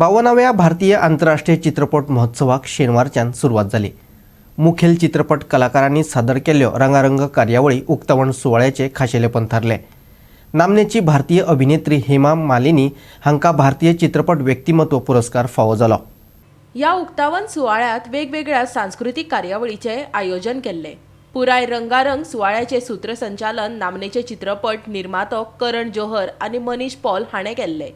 52व्या भारतीय आंतरराष्ट्रीय चित्रपट महोत्सवाक शेनवारच्यान सुरुवात जाली। मुखेल चित्रपट कलाकारांनी सादर केल्ल्यो रंगारंग कार्यावळी उक्तावण सुवाळ्याचे खाशेलेपण थारले। नामनेची भारतीय अभिनेत्री हेमा मालिनी हांकां भारतीय चित्रपट व्यक्तिमत्व पुरस्कार फावो जालो। ह्या उक्तावण सुवाळ्यात वेगवेगळ्या सांस्कृतिक कार्यावळीचे आयोजन केल्ले। पुराय रंगारंग सुवाळ्याचे सूत्रसंचालन नामनेचे चित्रपट निर्मातो करण जोहर आणि मनीष पॉल हाणें केल्ले।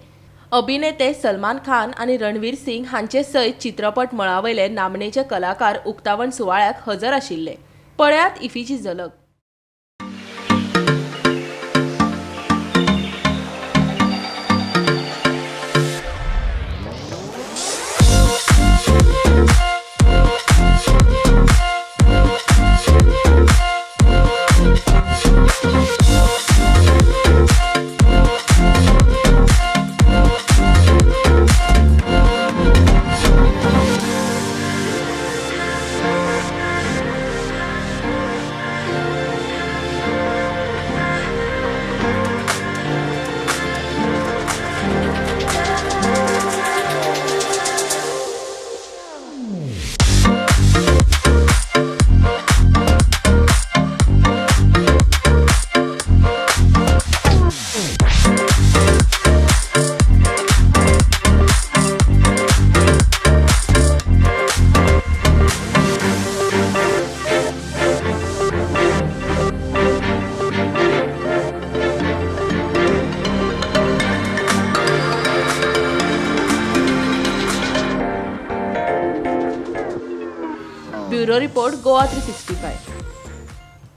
अभिनेते सलमान खान आणि रणवीर सिंग हांचे सयत चित्रपट मळावयले नामनेचे कलाकार उक्तावण सुवाळ्याक हजर आशिल्ले। पळयात इफीची झलक। Bureau report Goa 365।